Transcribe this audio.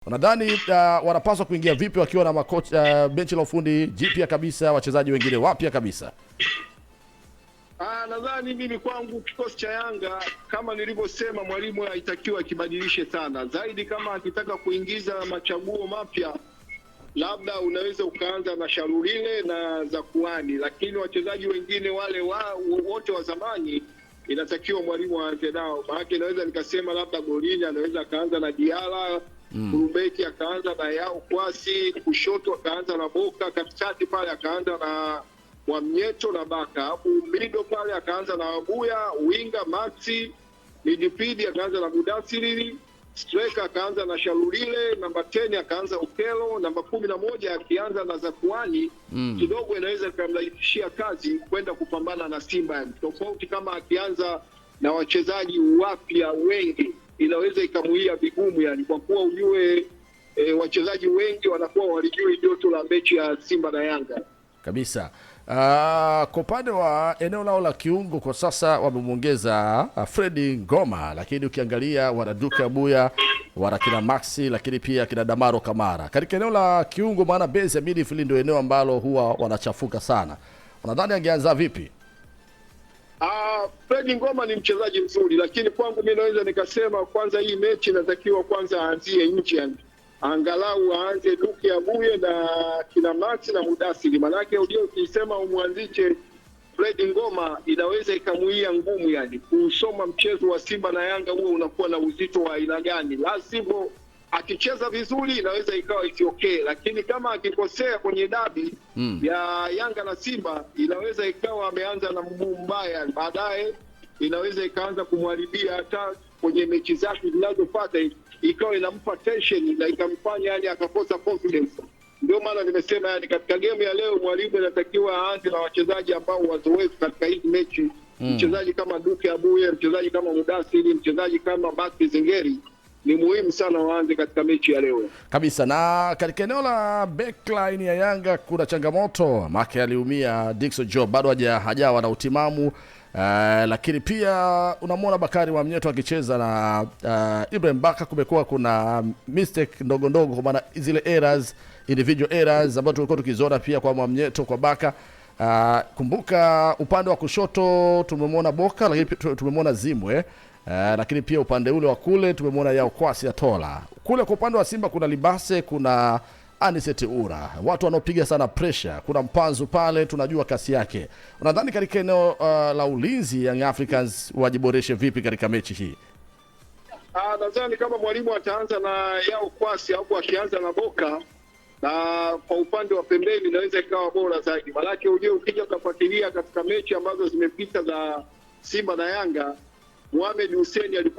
Unadhani wanapaswa kuingia vipi wakiwa na makocha benchi la ufundi jipya kabisa, wachezaji wengine wapya kabisa? Nadhani mimi kwangu kikosi cha Yanga kama nilivyosema, mwalimu haitakiwa akibadilishe sana zaidi. Kama akitaka kuingiza machaguo mapya, labda unaweza ukaanza na Sharulile na Zakuani, lakini wachezaji wengine wale wote wa zamani inatakiwa mwalimu aanze nao. Maana inaweza nikasema labda golini anaweza akaanza na Diala, Kurubeki akaanza na Yao Kwasi, kushoto akaanza na Boka, katikati pale akaanza na Mwamnyeto na Baka, hapo middle pale akaanza na Abuya, winga Maxi, midfield akaanza na Mudasiri, striker akaanza na Sharulile, namba 10 akaanza Okelo, namba 11 akianza na Zakuani. Kidogo inaweza kumrahisishia kazi kwenda kupambana na Simba. Tofauti kama akianza na wachezaji wapya wengi inaweza ikamuia vigumu, yani kwa kuwa ujue wachezaji wengi wanakuwa walijui joto la mechi ya Simba na Yanga kabisa. Kwa upande wa eneo lao la kiungo kwa sasa wamemwongeza Fredi Ngoma, lakini ukiangalia wana Duke Abuya, wana kina Maxi, lakini pia kina Damaro Kamara katika eneo la kiungo, maana base ya midfield ndio eneo ambalo huwa wanachafuka sana. Unadhani angeanza vipi? Fredi Ngoma ni mchezaji mzuri, lakini kwangu mimi naweza nikasema kwanza hii mechi inatakiwa kwanza aanzie nje, angalau aanze Duke Abuye na kina Maxi na Mudasiri. Manake undio ukisema umwanzishe Fredi Ngoma inaweza ikamuia ngumu, yani kusoma mchezo wa Simba na Yanga huo unakuwa na uzito wa aina gani. La sivyo akicheza vizuri inaweza ikawa okay, lakini kama akikosea kwenye dabi ya Yanga na Simba inaweza ikawa ameanza na mguu mbaya, baadaye inaweza ikaanza kumharibia hata kwenye mechi zake zinazofuata, ikawa inampa tension na ikamfanya yani akakosa confidence. Ndio maana nimesema yani katika game ya leo mwalimu anatakiwa aanze na wachezaji ambao wazoefu katika hizi mechi. Mchezaji kama Duke Abuye, mchezaji kama Mudasiri, mchezaji kama Baki Zengeri ni muhimu sana waanze katika mechi ya leo kabisa. Na katika eneo la backline ya Yanga kuna changamoto, Make aliumia, Dickson Job bado hajawa na utimamu. Lakini pia unamwona Bakari Mwamnyeto akicheza na Ibrahim Baka. Kumekuwa kuna mistake ndogo ndogo, kwa maana zile errors, individual errors ambazo tulikuwa tukiziona pia kwa Mwamnyeto, kwa Baka. Kumbuka upande wa kushoto tumemwona Boka, lakini tumemwona Zimwe. Lakini pia upande ule wa kule tumemwona Yao Kwasi ya Tola. Kule kwa upande wa Simba kuna Libase, kuna Aniseti Ura, watu wanaopiga sana pressure. Kuna Mpanzu pale, tunajua kasi yake. Unadhani katika eneo la ulinzi Young Africans wajiboreshe vipi katika mechi hii? Nadhani kama mwalimu ataanza na Yao Kwasi au akianza na Boka, na kwa upande wa pembeni inaweza ikawa bora zaidi. Malaki ujue ukija kufuatilia katika mechi ambazo zimepita za Simba na Yanga, Mohamed Hussein